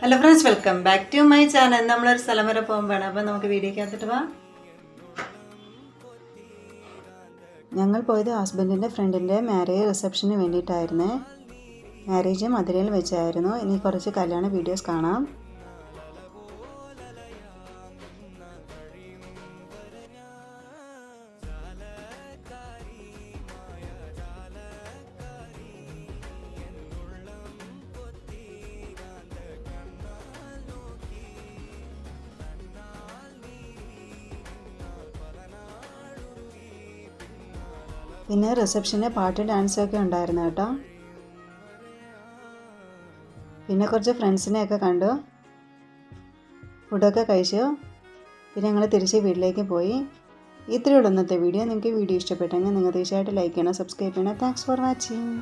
Hello friends, welcome back to my channel. നമ്മളൊരു സ്ഥലം വരെ പോകുമ്പോഴാണ്. അപ്പോൾ നമുക്ക് വീഡിയോക്കകത്തിട്ട് പോവാം. ഞങ്ങൾ പോയത് ഹസ്ബൻഡിൻ്റെ ഫ്രണ്ടിൻ്റെ മാരേജ് റിസപ്ഷന് വേണ്ടിയിട്ടായിരുന്നേ. മാരേജ് മധുരയിൽ വെച്ചായിരുന്നു. ഇനി കുറച്ച് കല്യാണ വീഡിയോസ് കാണാം. പിന്നെ റിസപ്ഷന് പാട്ട് ഡാൻസൊക്കെ ഉണ്ടായിരുന്നു കേട്ടോ. പിന്നെ കുറച്ച് ഫ്രണ്ട്സിനെയൊക്കെ കണ്ടു, ഫുഡൊക്കെ കഴിച്ചു. പിന്നെ ഞങ്ങൾ തിരിച്ച് വീട്ടിലേക്ക് പോയി. ഇത്രയുള്ള ഇന്നത്തെ വീഡിയോ. നിങ്ങൾക്ക് വീഡിയോ ഇഷ്ടപ്പെട്ടെങ്കിൽ നിങ്ങൾ തീർച്ചയായിട്ടും ലൈക്ക് ചെയ്യണം, സബ്സ്ക്രൈബ് ചെയ്യണം. Thanks for watching.